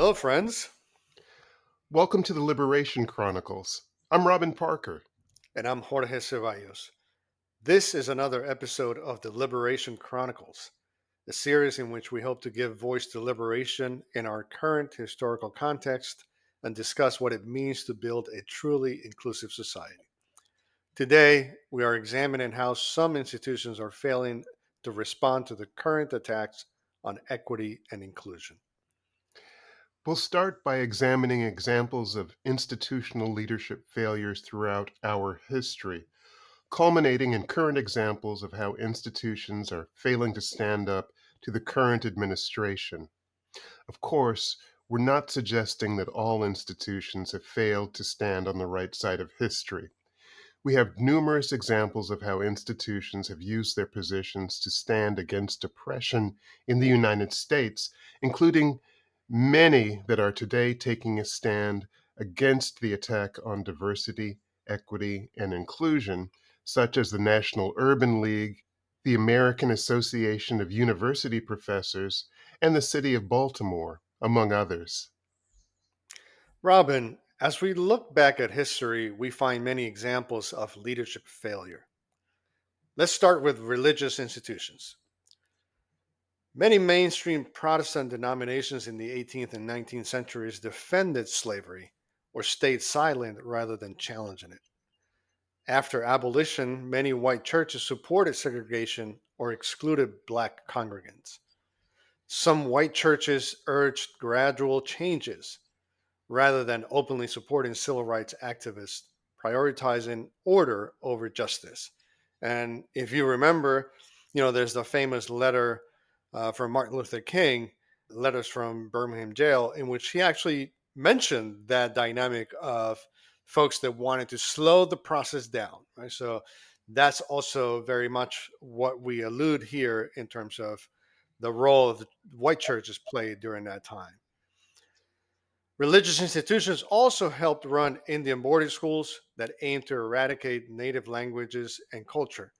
Hello, friends, Welcome to the Liberation Chronicles. I'm Robin Parker. and I'm Jorge Zeballos. This is another episode of the Liberation Chronicles, a series in which we hope to give voice to liberation in our current historical context and discuss what it means to build a truly inclusive society. Today, we are examining how some institutions are failing to respond to the current attacks on equity and inclusion. We'll start by examining examples of institutional leadership failures throughout our history, culminating in current examples of how institutions are failing to stand up to the current administration. Of course, we're not suggesting that all institutions have failed to stand on the right side of history. We have numerous examples of how institutions have used their positions to stand against oppression in the United States, including many that are today taking a stand against the attack on diversity, equity, and inclusion, such as the National Urban League, the American Association of University Professors, and the City of Baltimore, among others. Robin, as we look back at history, we find many examples of leadership failure. Let's start with religious institutions. Many mainstream Protestant denominations in the 18th and 19th centuries defended slavery or stayed silent rather than challenging it. After abolition, many white churches supported segregation or excluded black congregants. Some white churches urged gradual changes rather than openly supporting civil rights activists, prioritizing order over justice. And if you remember, there's the famous letter from Martin Luther King, letters from Birmingham jail, in which he actually mentioned that dynamic of folks that wanted to slow the process down. Right? So that's also very much what we allude here in terms of the role the white churches played during that time. Religious institutions also helped run Indian boarding schools that aimed to eradicate native languages and culture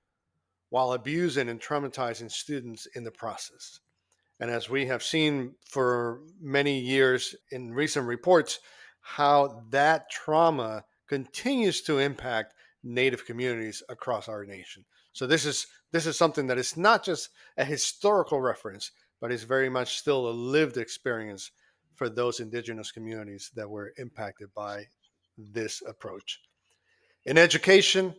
while abusing and traumatizing students in the process. And as we have seen for many years in recent reports, how that trauma continues to impact Native communities across our nation. So this is something that is not just a historical reference, but is very much still a lived experience for those indigenous communities that were impacted by this approach. In education,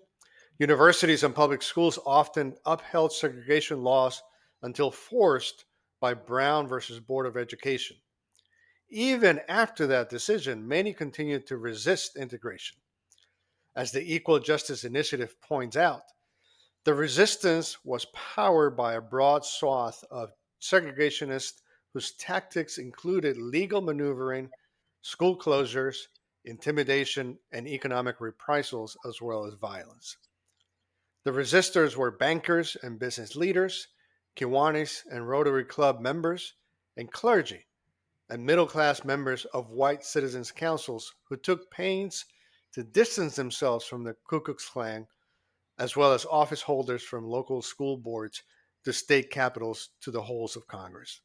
universities and public schools often upheld segregation laws until forced by Brown versus Board of Education. Even after that decision, many continued to resist integration. As the Equal Justice Initiative points out, the resistance was powered by a broad swath of segregationists whose tactics included legal maneuvering, school closures, intimidation, and economic reprisals, as well as violence. The resistors were bankers and business leaders, Kiwanis and Rotary Club members, and clergy and middle class members of white citizens' councils who took pains to distance themselves from the Ku Klux Klan, as well as office holders from local school boards to state capitals to the halls of Congress.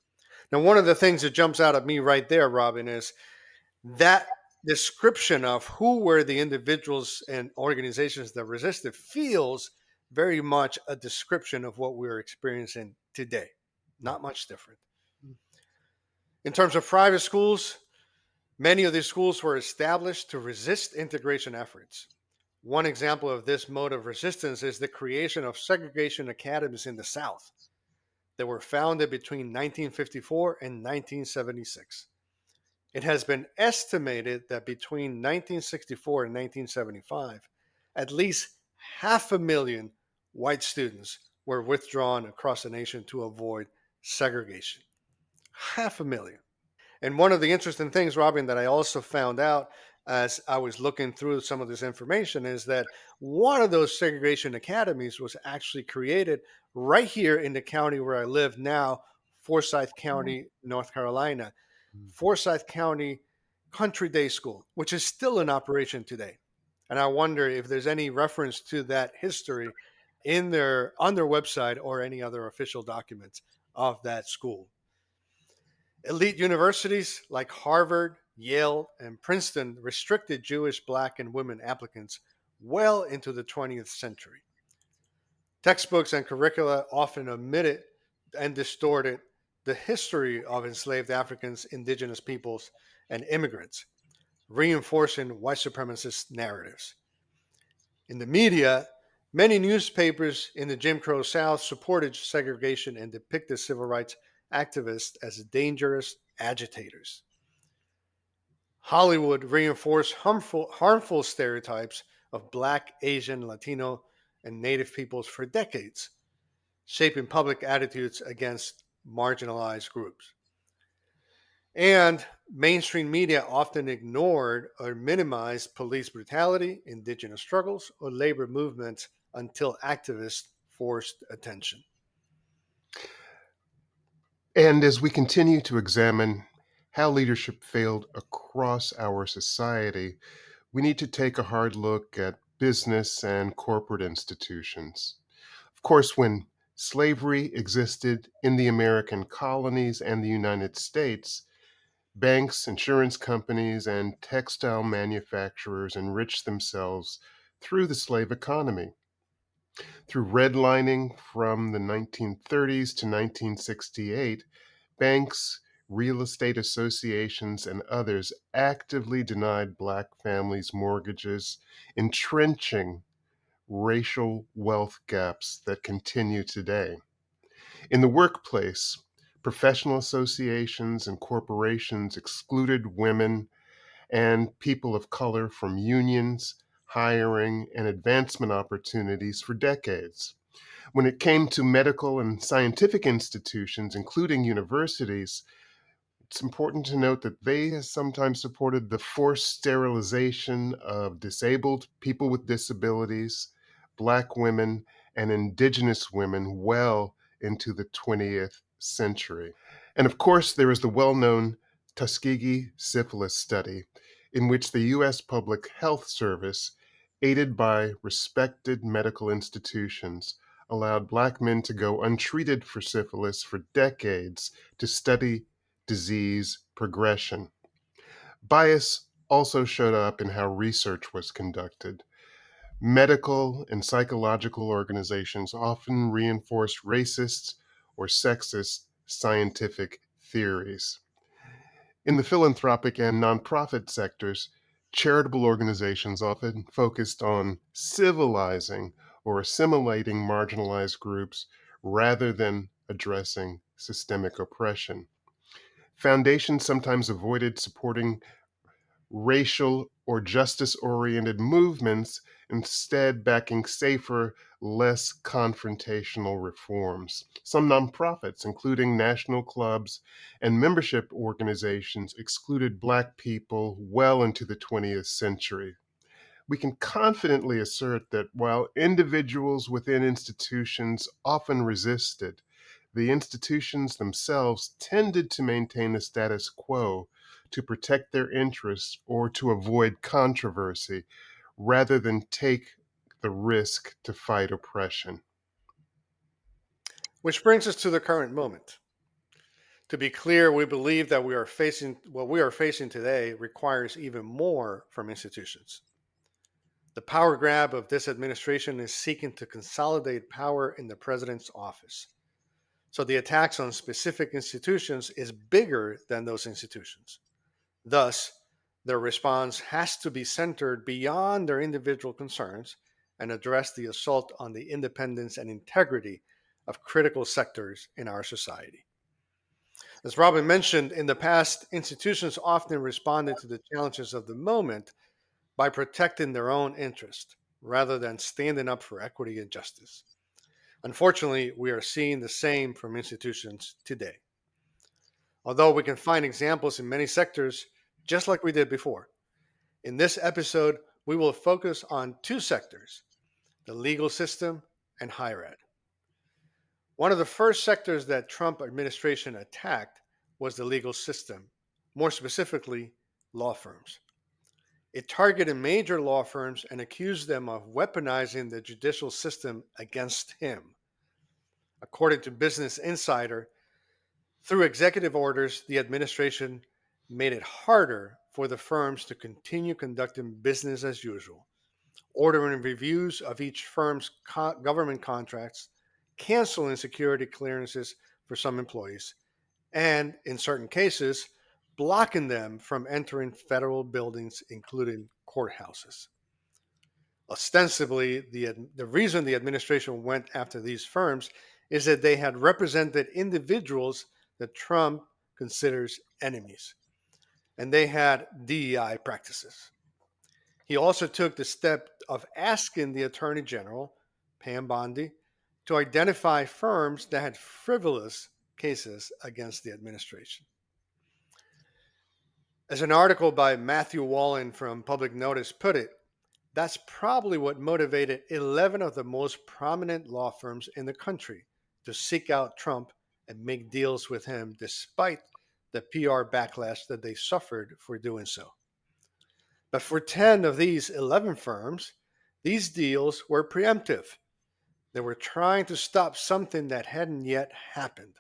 Now, one of the things that jumps out at me right there, Robin, is that description of who were the individuals and organizations that resisted feels very much a description of what we're experiencing today. Not much different. In terms of private schools, many of these schools were established to resist integration efforts. One example of this mode of resistance is the creation of segregation academies in the South that were founded between 1954 and 1976. It has been estimated that between 1964 and 1975, at least 500,000 white students were withdrawn across the nation to avoid segregation. 500,000. And one of the interesting things, Robin, that I also found out as I was looking through some of this information is that one of those segregation academies was actually created right here in the county where I live now, Forsyth County, North Carolina. Forsyth County Country Day School, which is still in operation today. And I wonder if there's any reference to that history in their on their website or any other official documents of that school. Elite universities like Harvard, Yale, and Princeton restricted Jewish, Black, and women applicants well into the 20th century. Textbooks and curricula often omitted and distorted the history of enslaved Africans, indigenous peoples, and immigrants, reinforcing white supremacist narratives. In the media, many newspapers in the Jim Crow South supported segregation and depicted civil rights activists as dangerous agitators. Hollywood reinforced harmful stereotypes of Black, Asian, Latino, and Native peoples for decades, shaping public attitudes against marginalized groups. And mainstream media often ignored or minimized police brutality, indigenous struggles, or labor movements until activists forced attention. And as we continue to examine how leadership failed across our society, we need to take a hard look at business and corporate institutions. Of course, when slavery existed in the American colonies and the United States, banks, insurance companies, and textile manufacturers enriched themselves through the slave economy. Through redlining from the 1930s to 1968, banks, real estate associations, and others actively denied Black families mortgages, entrenching racial wealth gaps that continue today. In the workplace, professional associations and corporations excluded women and people of color from unions, hiring, and advancement opportunities for decades. When it came to medical and scientific institutions, including universities, it's important to note that they sometimes supported the forced sterilization of disabled people with disabilities, Black women, and Indigenous women well into the 20th century. And of course, there is the well known Tuskegee syphilis study, in which the U.S. Public Health Service, aided by respected medical institutions, allowed Black men to go untreated for syphilis for decades to study disease progression. Bias also showed up in how research was conducted. Medical and psychological organizations often reinforced racist or sexist scientific theories. In the philanthropic and nonprofit sectors, charitable organizations often focused on civilizing or assimilating marginalized groups rather than addressing systemic oppression. Foundations sometimes avoided supporting racial or justice oriented movements, instead, backing safer, less confrontational reforms. Some nonprofits, including national clubs and membership organizations, excluded Black people well into the 20th century. We can confidently assert that while individuals within institutions often resisted, the institutions themselves tended to maintain the status quo to protect their interests or to avoid controversy rather than take the risk to fight oppression. Which brings us to the current moment. To be clear, we believe that what we are facing today requires even more from institutions. The power grab of this administration is seeking to consolidate power in the president's office. So the attacks on specific institutions is bigger than those institutions. Thus, their response has to be centered beyond their individual concerns and address the assault on the independence and integrity of critical sectors in our society. As Robin mentioned, in the past, institutions often responded to the challenges of the moment by protecting their own interest rather than standing up for equity and justice. Unfortunately, we are seeing the same from institutions today. Although we can find examples in many sectors, just like we did before, in this episode, we will focus on two sectors: the legal system and higher ed. One of the first sectors that Trump administration attacked was the legal system, more specifically, law firms. It targeted major law firms and accused them of weaponizing the judicial system against him. According to Business Insider, Through executive orders, the administration made it harder for the firms to continue conducting business as usual, ordering reviews of each firm's government contracts, canceling security clearances for some employees, and in certain cases, blocking them from entering federal buildings, including courthouses. Ostensibly, the reason the administration went after these firms is that they had represented individuals that Trump considers enemies, and they had DEI practices. He also took the step of asking the Attorney General, Pam Bondi, to identify firms that had frivolous cases against the administration. As an article by Matthew Wallen from Public Notice put it, that's probably what motivated 11 of the most prominent law firms in the country to seek out Trump and make deals with him despite the PR backlash that they suffered for doing so. But for 10 of these 11 firms, these deals were preemptive. They were trying to stop something that hadn't yet happened,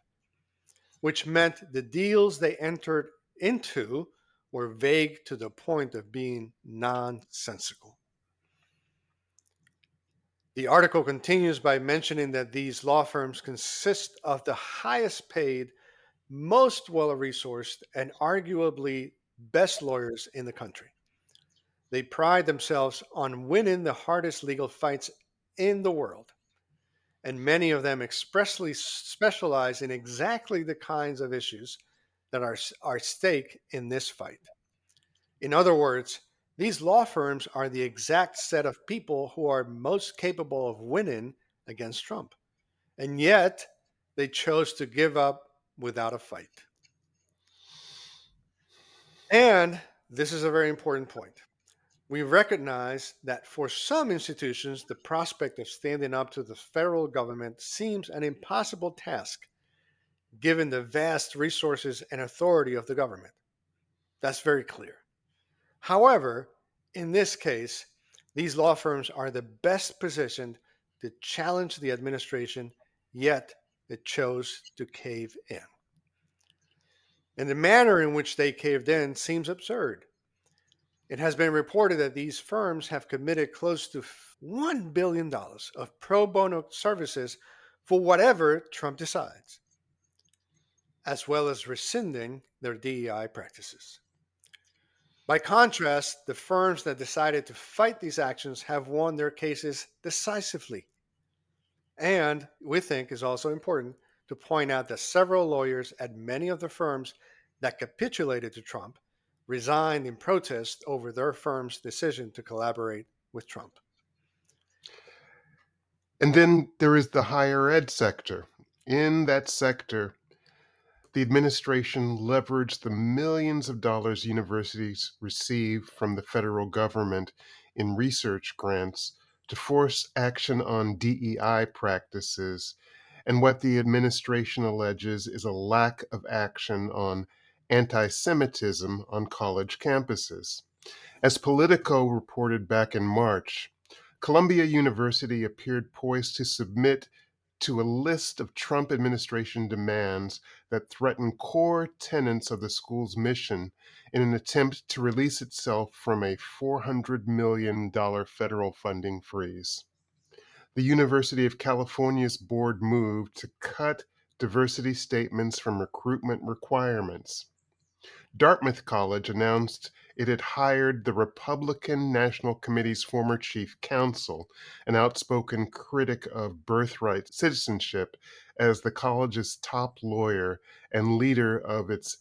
which meant the deals they entered into were vague to the point of being nonsensical. The article continues by mentioning that these law firms consist of the highest paid, most well resourced, and arguably best lawyers in the country. They pride themselves on winning the hardest legal fights in the world, and many of them expressly specialize in exactly the kinds of issues that are at stake in this fight. In other words, these law firms are the exact set of people who are most capable of winning against Trump. And yet, they chose to give up without a fight. And this is a very important point. We recognize that for some institutions, the prospect of standing up to the federal government seems an impossible task given the vast resources and authority of the government. That's very clear. However, in this case, these law firms are the best positioned to challenge the administration, yet it chose to cave in. And the manner in which they caved in seems absurd. It has been reported that these firms have committed close to $1 billion of pro bono services for whatever Trump decides, as well as rescinding their DEI practices. By contrast, the firms that decided to fight these actions have won their cases decisively. And we think is also important to point out that several lawyers at many of the firms that capitulated to Trump resigned in protest over their firm's decision to collaborate with Trump. And then there is the higher ed sector. In that sector, the administration leveraged the millions of dollars universities receive from the federal government in research grants to force action on DEI practices, and what the administration alleges is a lack of action on anti Semitism on college campuses. As Politico reported back in March, Columbia University appeared poised to submit to a list of Trump administration demands that threaten core tenets of the school's mission in an attempt to release itself from a $400 million federal funding freeze. The University of California's board moved to cut diversity statements from recruitment requirements. Dartmouth College announced it had hired the Republican National Committee's former chief counsel, an outspoken critic of birthright citizenship, as the college's top lawyer and leader of its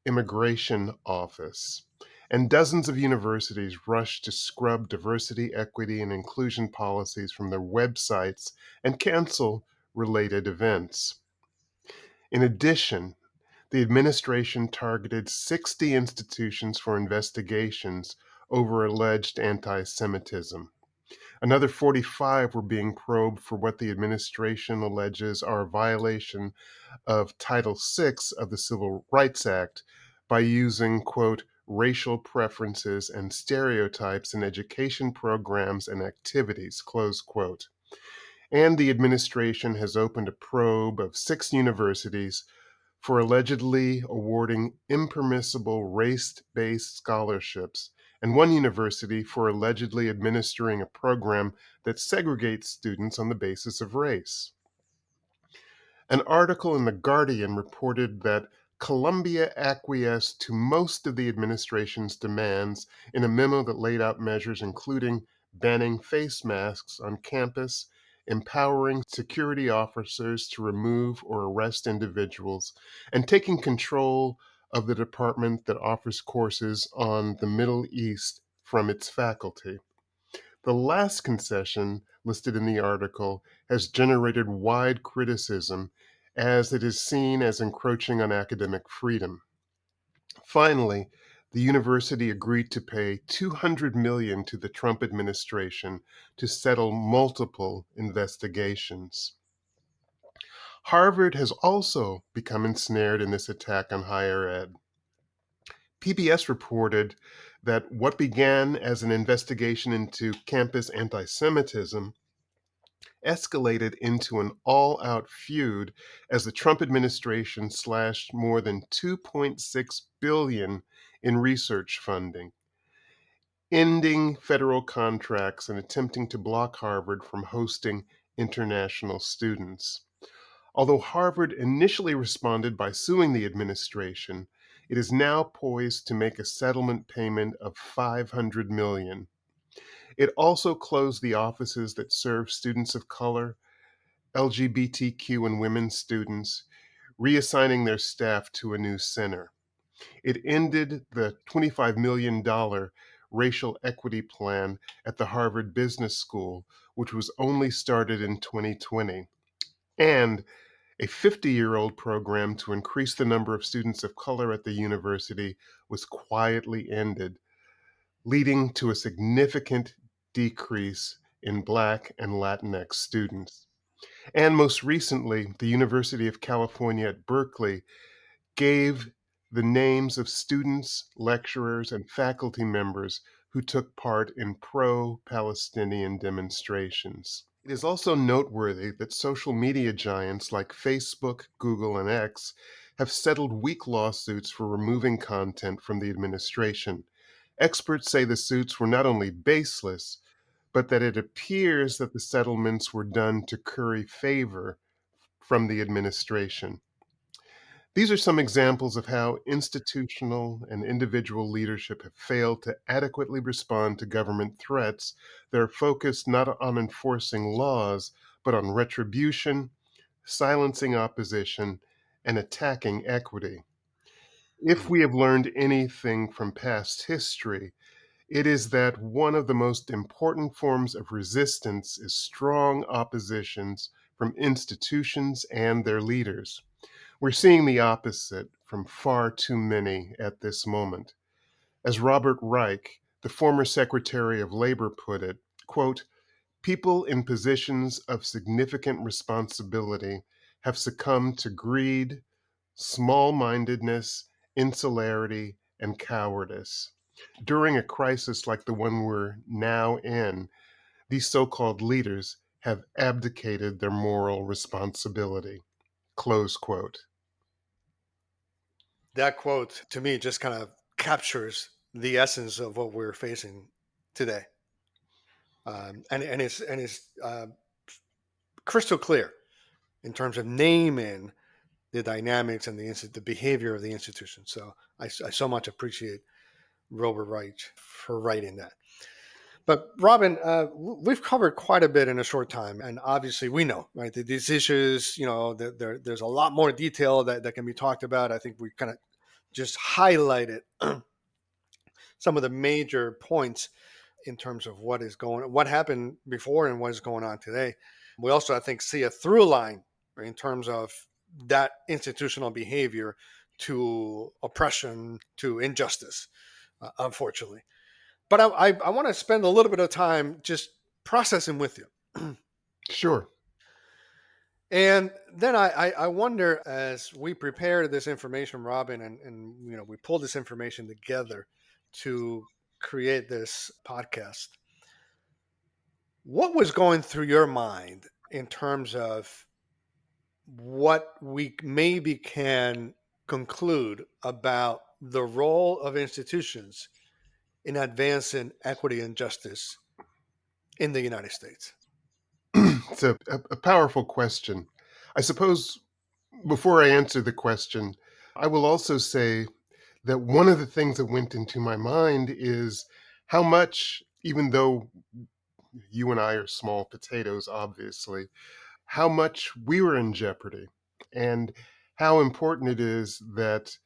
immigration office. And dozens of universities rushed to scrub diversity, equity, and inclusion policies from their websites and cancel related events. In addition, the administration targeted 60 institutions for investigations over alleged anti Semitism. Another 45 were being probed for what the administration alleges are a violation of Title VI of the Civil Rights Act by using, quote, racial preferences and stereotypes in education programs and activities, close quote. And the administration has opened a probe of 6 universities for allegedly awarding impermissible race based scholarships, and one university for allegedly administering a program that segregates students on the basis of race. An article in The Guardian reported that Columbia acquiesced to most of the administration's demands in a memo that laid out measures including banning face masks on campus, empowering security officers to remove or arrest individuals, and taking control of the department that offers courses on the Middle East from its faculty. The last concession listed in the article has generated wide criticism as it is seen as encroaching on academic freedom. Finally, the university agreed to pay $200 million to the Trump administration to settle multiple investigations. Harvard has also become ensnared in this attack on higher ed. PBS reported that what began as an investigation into campus anti Semitism escalated into an all out feud as the Trump administration slashed more than $2.6 billion in research funding, ending federal contracts and attempting to block Harvard from hosting international students. Although Harvard initially responded by suing the administration, it is now poised to make a settlement payment of $500 million. It also closed the offices that serve students of color, LGBTQ and women students, reassigning their staff to a new center. It ended the $25 million racial equity plan at the Harvard Business School, which was only started in 2020, and a 50-year-old program to increase the number of students of color at the university was quietly ended, leading to a significant decrease in Black and Latinx students. And most recently, the University of California at Berkeley gave the names of students, lecturers, and faculty members who took part in pro Palestinian demonstrations. It is also noteworthy that social media giants like Facebook, Google, and X have settled weak lawsuits for removing content from the administration. Experts say the suits were not only baseless, but that it appears that the settlements were done to curry favor from the administration. These are some examples of how institutional and individual leadership have failed to adequately respond to government threats that are focused not on enforcing laws, but on retribution, silencing opposition, and attacking equity. If Mm. we have learned anything from past history, it is that one of the most important forms of resistance is strong oppositions from institutions and their leaders. We're seeing the opposite from far too many at this moment. As Robert Reich, the former Secretary of Labor, put it, quote, people in positions of significant responsibility have succumbed to greed, small mindedness, insularity, and cowardice. During a crisis like the one we're now in, these so called leaders have abdicated their moral responsibility. Close quote. That quote to me just kind of captures the essence of what we're facing today, and it's crystal clear in terms of naming the dynamics and the behavior of the institution. So I so much appreciate Robert Wright for writing that. But Robin, we've covered quite a bit in a short time, and obviously we know, right, that these issues, there's a lot more detail that can be talked about. I think we kind of just highlighted some of the major points in terms of what happened before and what is going on today. We also, I think, see a through line, right, in terms of that institutional behavior to oppression, to injustice, unfortunately. But I want to spend a little bit of time just processing with you. Sure. And then I wonder, as we prepare this information, Robin, and we pull this information together to create this podcast, what was going through your mind in terms of what we maybe can conclude about the role of institutions in advancing equity and justice in the United States. It's a powerful question. I suppose before I answer the question, I will also say that one of the things that went into my mind is how much, even though you and I are small potatoes, obviously, how much we were in jeopardy and how important it is that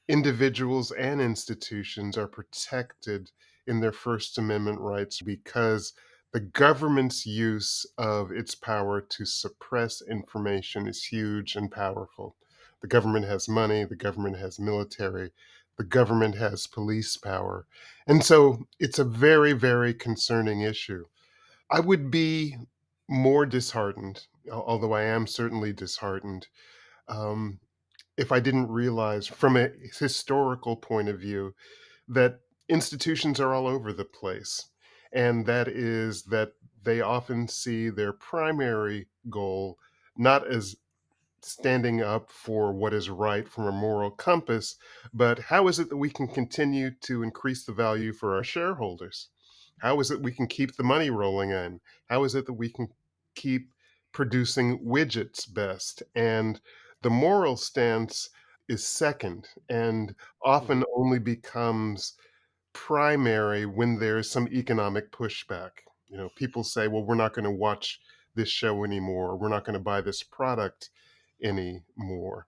individuals and institutions are protected in their First Amendment rights because the government's use of its power to suppress information is huge and powerful. The government has money, the government has military, the government has police power. And so it's a very, very concerning issue. I would be more disheartened, although I am certainly disheartened, um, if I didn't realize from a historical point of view that institutions are all over the place. And that is that they often see their primary goal not as standing up for what is right from a moral compass, but how is it that we can continue to increase the value for our shareholders? How is it we can keep the money rolling in? How is it that we can keep producing widgets best? And the moral stance is second and Mhm. often only becomes primary when there's some economic pushback. You know, people say, well, we're not going to watch this show anymore, or we're not going to buy this product anymore.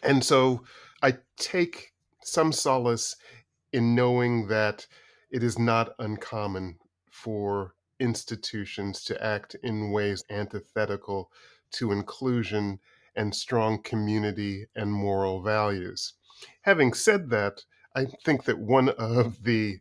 And so I take some solace in knowing that it is not uncommon for institutions to act in ways antithetical to inclusion and strong community and moral values. Having said that, I think that one of the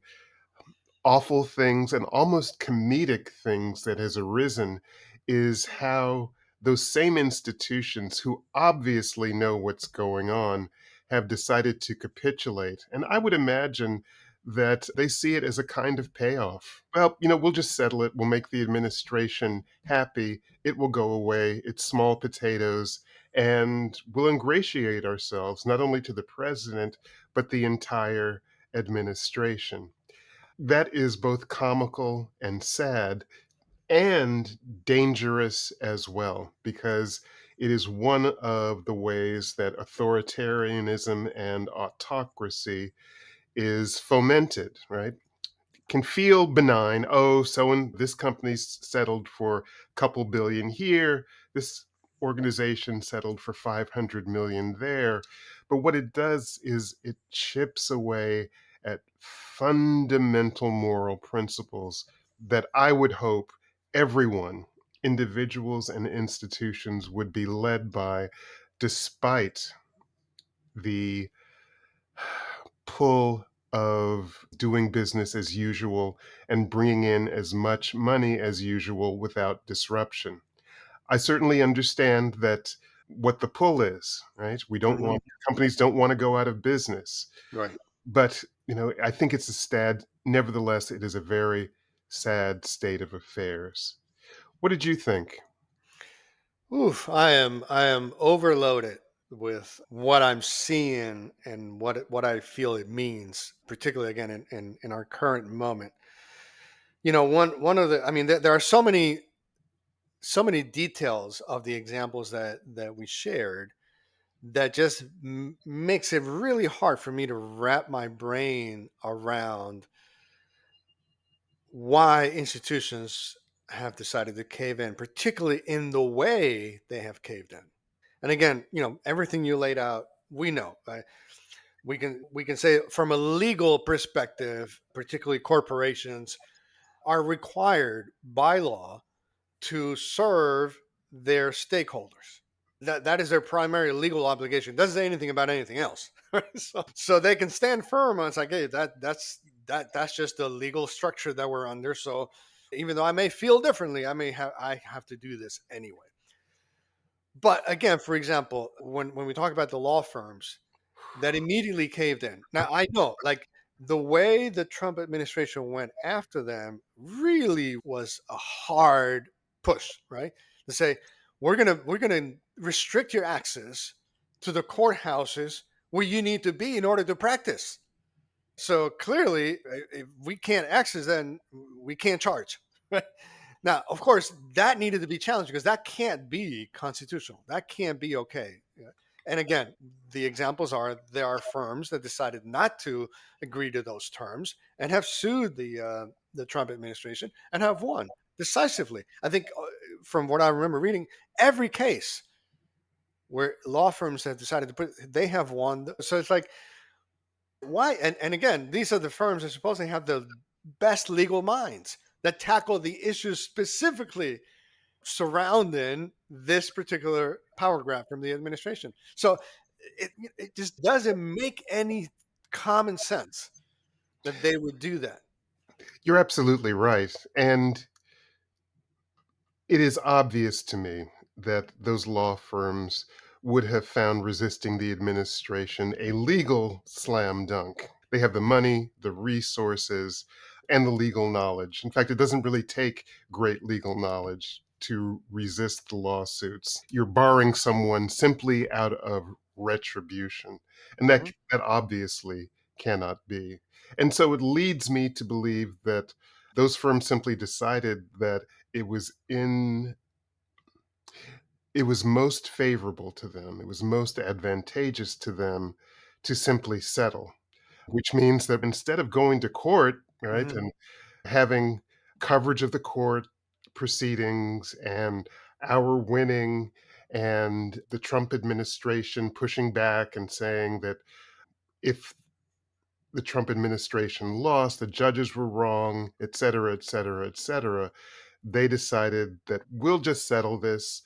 awful things and almost comedic things that has arisen is how those same institutions who obviously know what's going on have decided to capitulate. And I would imagine that they see it as a kind of payoff. Well, we'll just settle it. We'll make the administration happy. It will go away. It's small potatoes. And we'll ingratiate ourselves not only to the president, but the entire administration. That is both comical and sad and dangerous as well, because it is one of the ways that authoritarianism and autocracy is fomented, right? Can feel benign. Oh, so and this company's settled for a couple billion here. This organization settled for 500 million there. But what it does is it chips away at fundamental moral principles that I would hope everyone, individuals and institutions, would be led by, despite the pull of doing business as usual and bringing in as much money as usual without disruption. I certainly understand that what the pull is, right? We don't Mhm. want companies don't want to go out of business. Right. But, I think it's a nevertheless, it is a very sad state of affairs. What did you think? Oof, I am overloaded with what I'm seeing and what I feel it means, particularly again in our current moment. One of the I mean there are so many details of the examples that we shared that just makes it really hard for me to wrap my brain around why institutions have decided to cave in, particularly in the way they have caved in. And again, everything you laid out, we know. Right? We can say from a legal perspective, particularly corporations are required by law to serve their stakeholders. That is their primary legal obligation. Doesn't say anything about anything else. So they can stand firm on it's like, hey, that's just the legal structure that we're under. So even though I may feel differently, I have to do this anyway. But again, for example, when we talk about the law firms that immediately caved in. Now I know, like the way the Trump administration went after them really was a hard push, right? To say we're gonna restrict your access to the courthouses where you need to be in order to practice. So clearly, if we can't access, then we can't charge. Now, of course, that needed to be challenged because that can't be constitutional. That can't be okay. Yeah. And again, the examples are there are firms that decided not to agree to those terms and have sued the Trump administration and have won decisively. I think, from what I remember reading, every case where law firms have decided to put, they have won. So it's like, why? And again, these are the firms that supposedly have the best legal minds that tackle the issues specifically surrounding this particular power grab from the administration. So it just doesn't make any common sense that they would do that. You're absolutely right. And it is obvious to me that those law firms would have found resisting the administration a legal slam dunk. They have the money, the resources, and the legal knowledge. In fact, it doesn't really take great legal knowledge to resist the lawsuits. You're barring someone simply out of retribution. And Hmm. that obviously cannot be. And so it leads me to believe that those firms simply decided that it was in it was most favorable to them, it was most advantageous to them to simply settle, which means that instead of going to court, right, Hmm. and having coverage of the court proceedings and our winning and the Trump administration pushing back and saying that if the Trump administration lost, the judges were wrong, et cetera, et cetera, et cetera, they decided that we'll just settle this,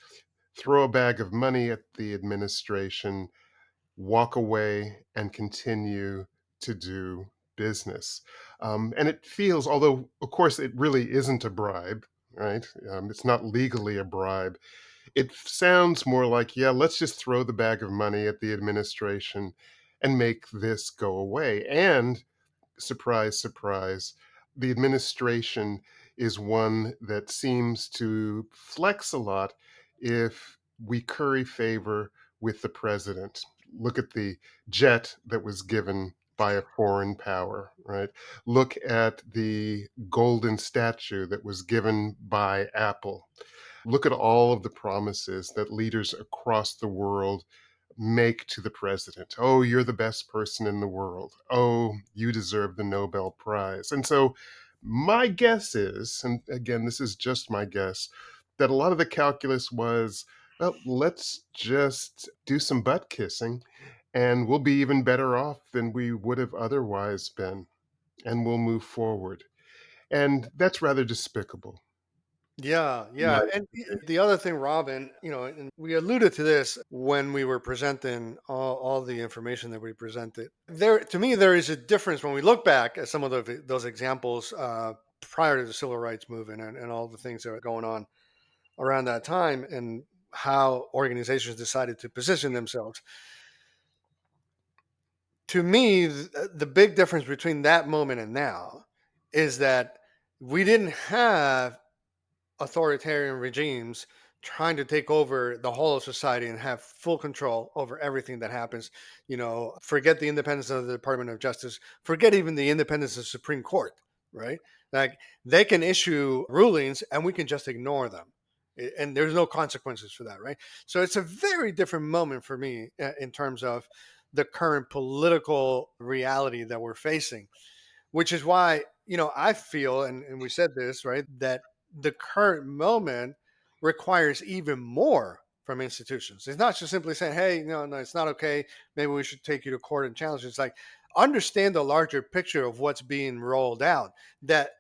throw a bag of money at the administration, walk away, and continue to do business. And it feels, although of course it really isn't a bribe, right? It's not legally a bribe. It sounds more like, yeah, let's just throw the bag of money at the administration and make this go away. And surprise, surprise, the administration is one that seems to flex a lot if we curry favor with the president. Look at the jet that was given by a foreign power, right? Look at the golden statue that was given by Apple. Look at all of the promises that leaders across the world make to the president. Oh, you're the best person in the world. Oh, you deserve the Nobel Prize. And so, my guess is, and again, this is just my guess, that a lot of the calculus was, well, let's just do some butt kissing and we'll be even better off than we would have otherwise been. And we'll move forward. And that's rather despicable. Yeah, yeah. And the other thing, Robin, and we alluded to this when we were presenting all the information that we presented. There, to me, there is a difference when we look back at some of those examples prior to the civil rights movement and all the things that were going on around that time and how organizations decided to position themselves. To me, the big difference between that moment and now is that we didn't have authoritarian regimes trying to take over the whole of society and have full control over everything that happens. Forget the independence of the Department of Justice, forget even the independence of the Supreme Court, right? Like, they can issue rulings and we can just ignore them. And there's no consequences for that, right? So it's a very different moment for me in terms of the current political reality that we're facing, which is why I feel, and we said this, right, that the current moment requires even more from institutions. It's not just simply saying, hey, no, no, it's not okay, maybe we should take you to court and challenge it. It's like, understand the larger picture of what's being rolled out, that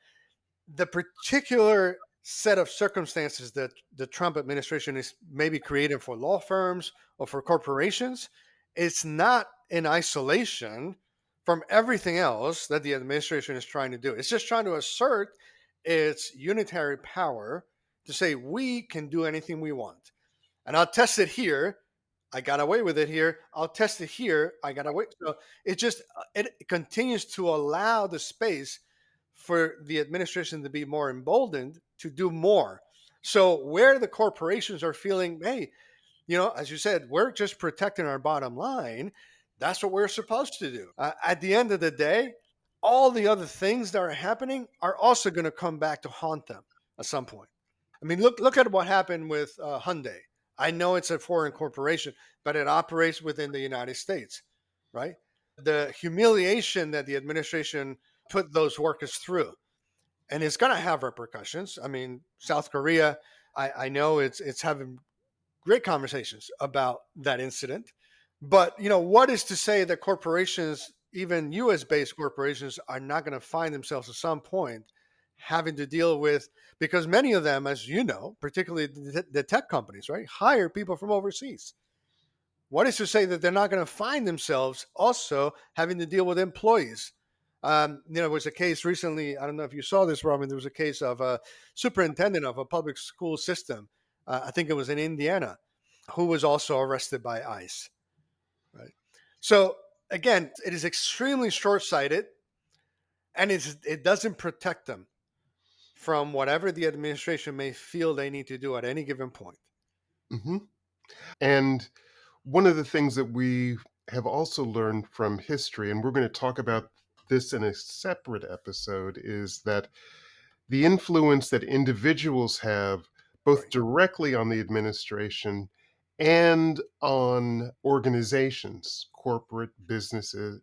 the particular set of circumstances that the Trump administration is maybe creating for law firms or for corporations, it's not in isolation from everything else that the administration is trying to do. It's just trying to assert its unitary power to say we can do anything we want. And I'll test it here. I got away with it here. I'll test it here. I got away. So it continues to allow the space for the administration to be more emboldened to do more. So where the corporations are feeling, hey, As you said, we're just protecting our bottom line. That's what we're supposed to do. At the end of the day, all the other things that are happening are also going to come back to haunt them at some point. I mean, look at what happened with Hyundai. I know it's a foreign corporation, but it operates within the United States, right? The humiliation that the administration put those workers through, and it's going to have repercussions. I mean, South Korea, I know it's having great conversations about that incident. But what is to say that corporations, even U.S. based corporations, are not going to find themselves at some point having to deal with, because many of them, as you know, particularly the tech companies, right, hire people from overseas. What is to say that they're not going to find themselves also having to deal with employees? There was a case recently. I don't know if you saw this, Robin. There was a case of a superintendent of a public school system. I think it was in Indiana, who was also arrested by ICE. Right. So again, it is extremely short-sighted, and it doesn't protect them from whatever the administration may feel they need to do at any given point. Hmm. And one of the things that we have also learned from history, and we're going to talk about this in a separate episode, is that the influence that individuals have both Right. directly on the administration and on organizations, corporate businesses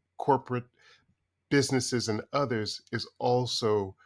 and others is also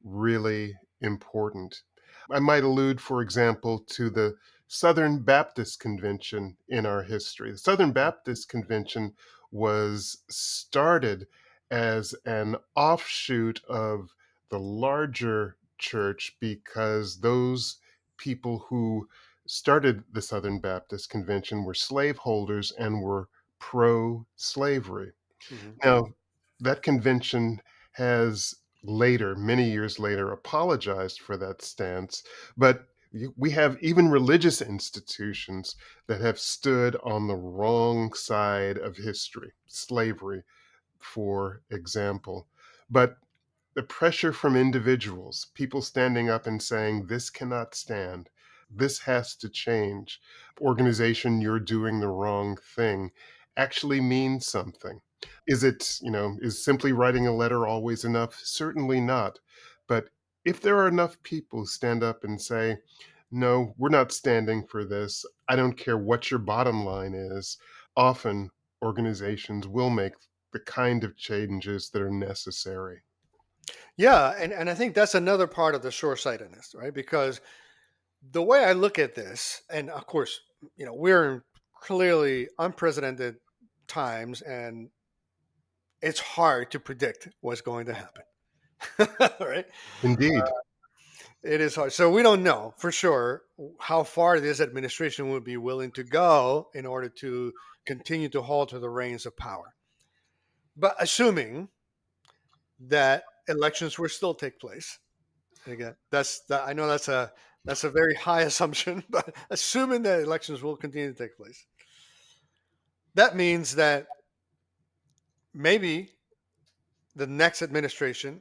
really important. I might allude, for example, to the Southern Baptist Convention in our history. The Southern Baptist Convention was started as an offshoot of the larger church because those people who started the Southern Baptist Convention were slaveholders and were pro slavery. Mhm. Now, that convention has later, many years later, apologized for that stance, but we have even religious institutions that have stood on the wrong side of history, slavery, for example. But the pressure from individuals, people standing up and saying, this cannot stand, this has to change, organization, you're doing the wrong thing, actually means something. Is simply writing a letter always enough? Certainly not. But if there are enough people who stand up and say, no, we're not standing for this, I don't care what your bottom line is, often organizations will make the kind of changes that are necessary. Yeah, and I think that's another part of the short-sightedness, right? Because the way I look at this, and of course, we're in clearly unprecedented times, and it's hard to predict what's going to happen. Right? Indeed. It is hard. So we don't know for sure how far this administration would be willing to go in order to continue to hold to the reins of power. But assuming that elections will still take place, and again, I know that's a very high assumption, but assuming that elections will continue to take place, that means that maybe the next administration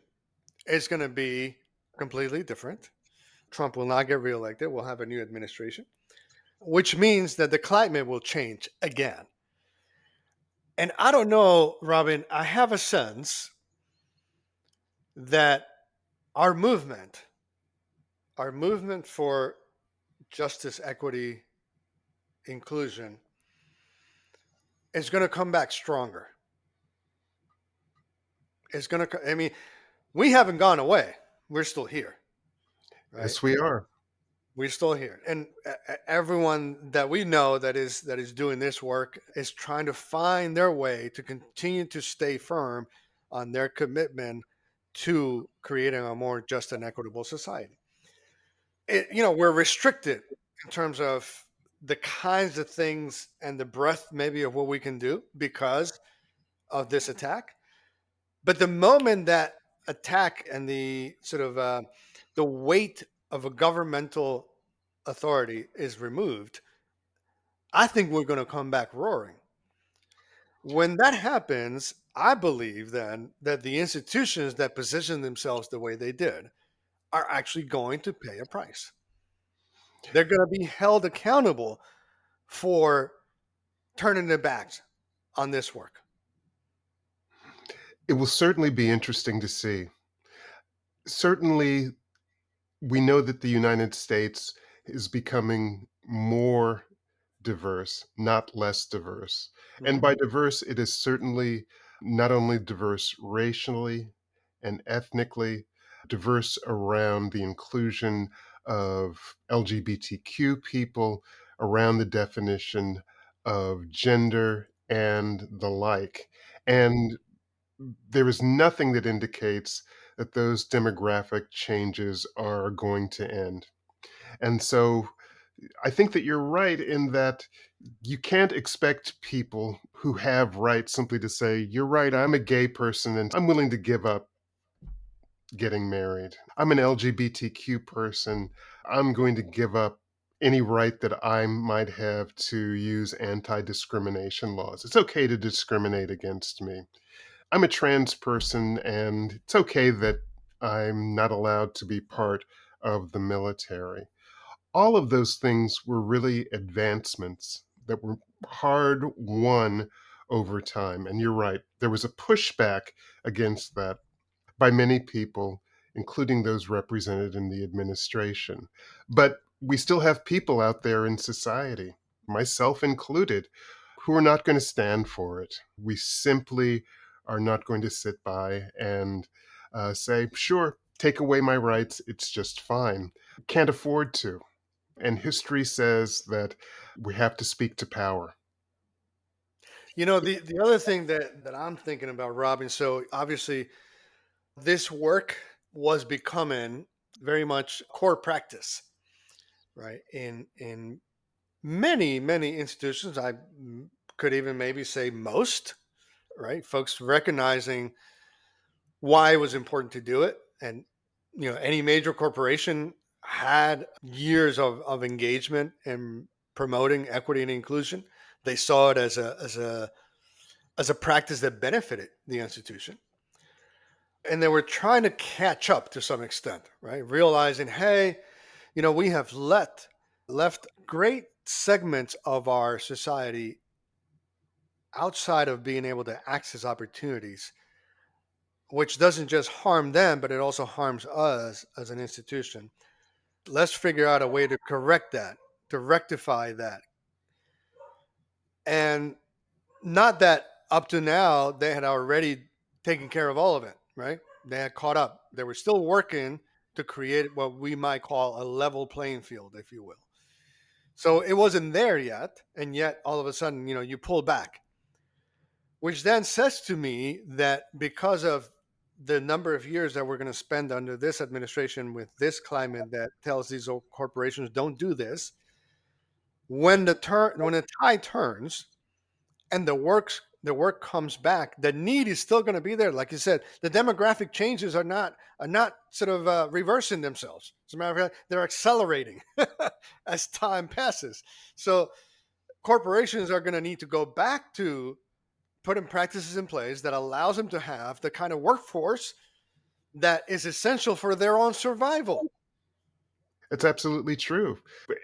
is going to be completely different. Trump will not get reelected. We'll have a new administration, which means that the climate will change again. And I don't know, Robin, I have a sense that our movement, our movement for justice, equity, inclusion is going to come back stronger. It's going to, I mean, we haven't gone away. We're still here, right? Yes, we are. We're still here, and everyone that we know that is doing this work is trying to find their way to continue to stay firm on their commitment to creating a more just and equitable society. We're restricted in terms of the kinds of things and the breadth maybe of what we can do because of this attack. But the moment that attack and the sort of the weight of a governmental authority is removed, I think we're going to come back roaring. When that happens, I believe then that the institutions that position themselves the way they did are actually going to pay a price. They're going to be held accountable for turning their backs on this work? It will certainly be interesting to see. Certainly, we know that the United States is becoming more diverse, not less diverse. And Mhm. by diverse, it is certainly not only diverse racially and ethnically, diverse around the inclusion of LGBTQ people, around the definition of gender and the like. And there is nothing that indicates that those demographic changes are going to end. And so I think that you're right in that you can't expect people who have rights simply to say, "You're right, I'm a gay person and I'm willing to give up getting married. I'm an LGBTQ person. I'm going to give up any right that I might have to use anti discrimination laws. It's okay to discriminate against me. I'm a trans person, and it's okay that I'm not allowed to be part of the military." All of those things were really advancements that were hard won over time. And you're right, there was a pushback against that by many people, including those represented in the administration. But we still have people out there in society, myself included, who are not going to stand for it. We simply are not going to sit by and say, sure, take away my rights, it's just fine. Can't afford to. And history says that we have to speak to power. The other thing that I'm thinking about, Robin, so obviously this work was becoming very much core practice, right? In many institutions, could even maybe say most, right? Folks recognizing why it was important to do it. And any major corporation had years of engagement in promoting equity and inclusion. They saw it as a practice that benefited the institution, and they were trying to catch up to some extent, right? Realizing, hey, we have left great segments of our society outside of being able to access opportunities, which doesn't just harm them, but it also harms us as an institution. Let's figure out a way to correct that, to rectify that. And not that up to now they had already taken care of all of it, right? They had caught up. They were still working to create what we might call a level playing field, if you will. So it wasn't there yet. And yet all of a sudden, you pull back, which then says to me that because of the number of years that we're going to spend under this administration with this climate that tells these old corporations don't do this, when the tide turns and the work comes back, the need is still going to be there. Like you said, the demographic changes are not sort of reversing themselves. As a matter of fact, they're accelerating as time passes. So corporations are going to need to go back to putting practices in place that allows them to have the kind of workforce that is essential for their own survival. It's absolutely true.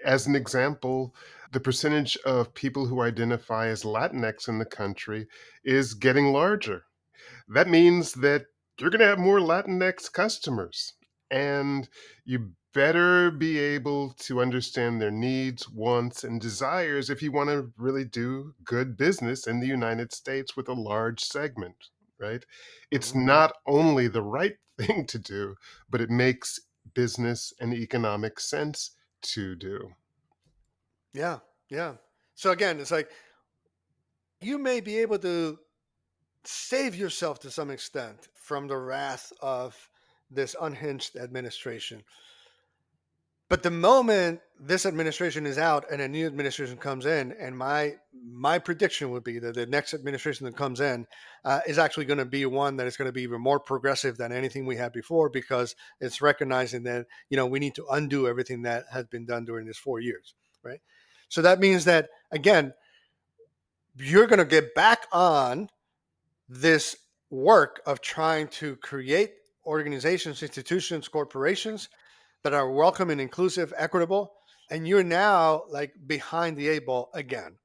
As an example, the percentage of people who identify as Latinx in the country is getting larger. That means that you're going to have more Latinx customers, and you better be able to understand their needs, wants, and desires if you want to really do good business in the United States with a large segment, right? It's Mhm. not only the right thing to do, but it makes business and economic sense to do. Yeah, yeah. So again, it's like you may be able to save yourself to some extent from the wrath of this unhinged administration. But the moment this administration is out and a new administration comes in, and my prediction would be that the next administration that comes in is actually going to be one that is going to be even more progressive than anything we had before, because it's recognizing that we need to undo everything that has been done during this 4 years, right? So that means that again, you're going to get back on this work of trying to create organizations, institutions, corporations that are welcoming, inclusive, equitable, and you're now like behind the eight ball again,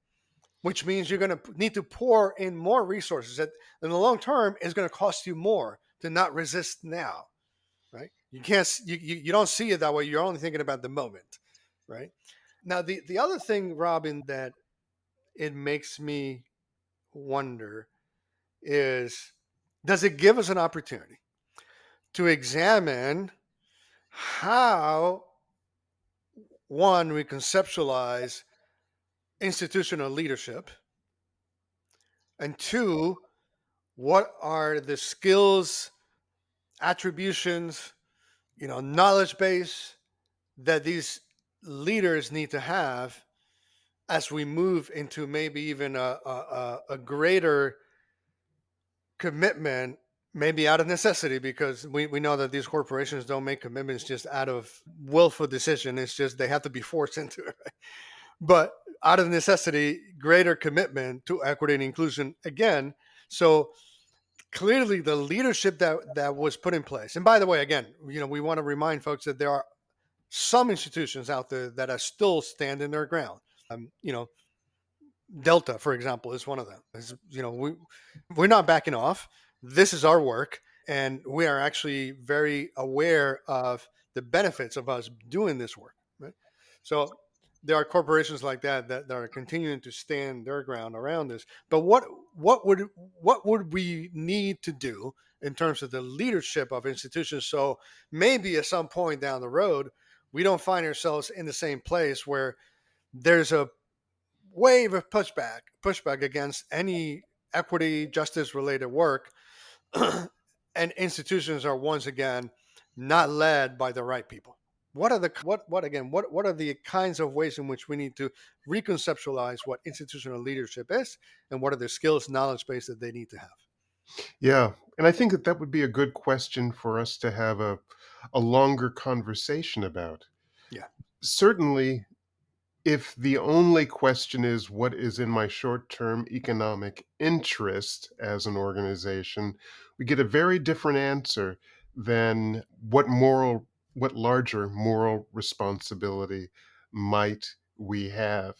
which means you're going to need to pour in more resources that in the long term is going to cost you more to not resist now, right? You can't, you don't see it that way. You're only thinking about the moment, right? Now, the other thing, Robin, that it makes me wonder is, does it give us an opportunity to examine how, one, we conceptualize institutional leadership, and two, what are the skills, attributions, knowledge base that these leaders need to have as we move into maybe even a greater commitment, maybe out of necessity, because we know that these corporations don't make commitments just out of willful decision. It's just they have to be forced into it. Right? But out of necessity, greater commitment to equity and inclusion again. So clearly the leadership that was put in place. And by the way, again, we want to remind folks that there are some institutions out there that are still standing their ground. You know, Delta, for example, is one of them. We're not backing off. This is our work, and we are actually very aware of the benefits of us doing this work. Right? So there are corporations like that are continuing to stand their ground around this. But what would we need to do in terms of the leadership of institutions? So maybe at some point down the road, we don't find ourselves in the same place where there's a wave of pushback against any equity justice related work, and institutions are once again not led by the right people. What are the kinds of ways in which we need to reconceptualize what institutional leadership is, and what are the skills, knowledge base that they need to have? Yeah, and I think that that would be a good question for us to have a longer conversation about. Yeah. Certainly, if the only question is what is in my short-term economic interest as an organization, we get a very different answer than what larger moral responsibility might we have.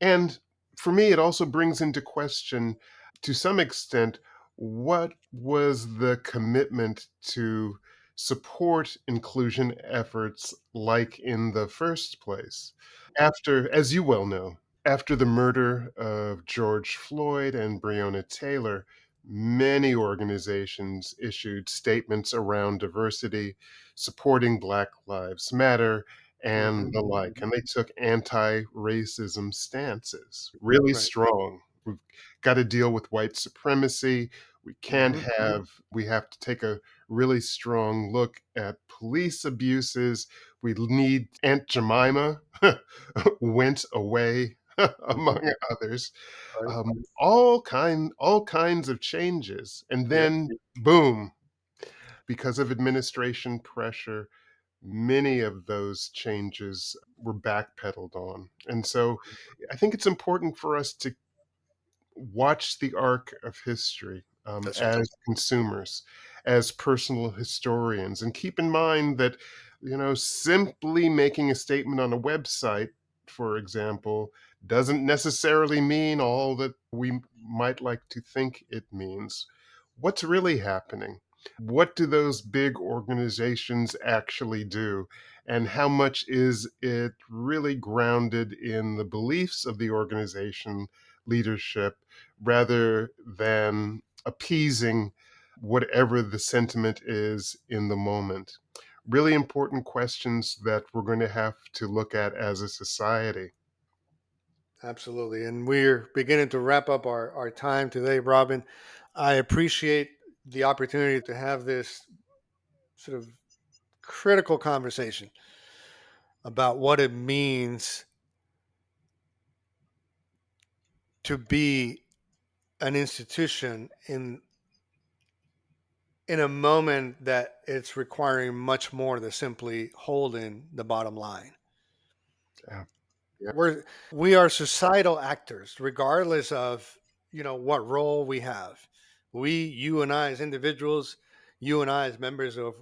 And for me, it also brings into question, to some extent, what was the commitment to support inclusion efforts like in the first place? After, as you well know, after the murder of George Floyd and Breonna Taylor, many organizations issued statements around diversity, supporting Black Lives Matter, and Hmm. the like. And they took anti-racism stances, really Right. strong. We've got to deal with white supremacy. We can't Hmm. have, we have to take a really strong look at police abuses. We need Aunt Jemima went away, Hmm. among others. Right. All kinds of changes, and Yep. then boom, because of administration pressure, many of those changes were backpedaled on. And so I think it's important for us to watch the arc of history, That's right. as consumers, as personal historians, and keep in mind that, simply making a statement on a website, for example, doesn't necessarily mean all that we might like to think it means. What's really happening? What do those big organizations actually do? And how much is it really grounded in the beliefs of the organization leadership rather than appeasing whatever the sentiment is in the moment? Really important questions that we're going to have to look at as a society. Absolutely. And we're beginning to wrap up our time today, Robin. I appreciate the opportunity to have this sort of critical conversation about what it means to be an institution in a moment that it's requiring much more than simply holding the bottom line. Yeah. We are societal actors, regardless of what role we have. You and I as individuals, you and I as members of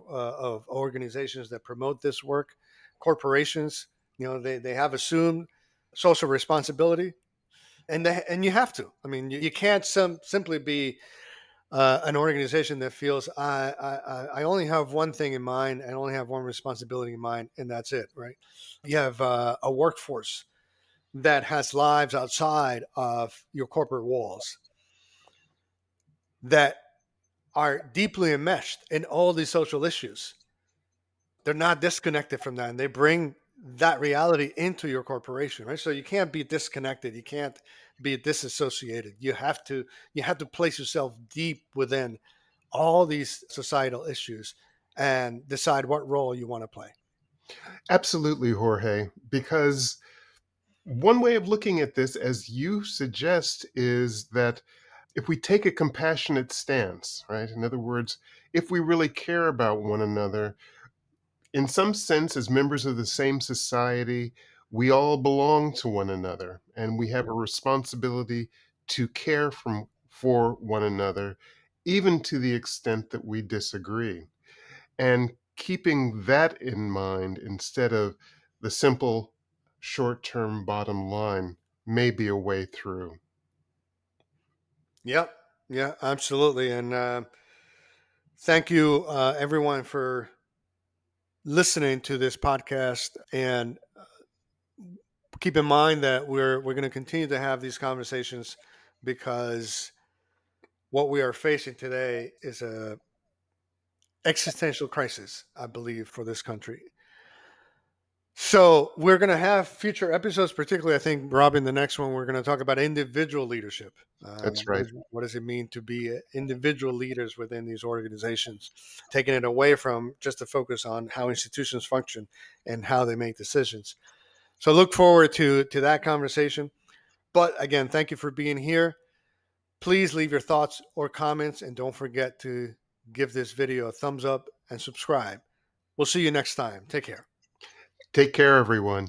organizations that promote this work, corporations. They have assumed social responsibility, and you have to. I mean, you can't simply be an organization that feels I only have one thing in mind, I only have one responsibility in mind, and that's it, right? You have a workforce that has lives outside of your corporate walls that are deeply enmeshed in all these social issues. They're not disconnected from that, and they bring that reality into your corporation, right? So you can't be disconnected, you can't be disassociated. You have to place yourself deep within all these societal issues and decide what role you want to play. Absolutely, Jorge, because one way of looking at this, as you suggest, is that if we take a compassionate stance, right? In other words, if we really care about one another, in some sense, as members of the same society, we all belong to one another, and we have Yeah. a responsibility to care for one another, even to the extent that we disagree. And keeping that in mind instead of the simple short term bottom line may be a way through. Yep. Yeah, absolutely. And thank you, everyone, for listening to this podcast. And keep in mind that we're going to continue to have these conversations because what we are facing today is a existential crisis, I believe, for this country. So we're going to have future episodes, particularly, I think, Rob, in the next one, we're going to talk about individual leadership. That's What, right. is, what does it mean to be individual leaders within these organizations, taking it away from just to focus on how institutions function and how they make decisions. So look forward to that conversation. But again, thank you for being here. Please leave your thoughts or comments, and don't forget to give this video a thumbs up and subscribe. We'll see you next time. Take care. Take care, everyone.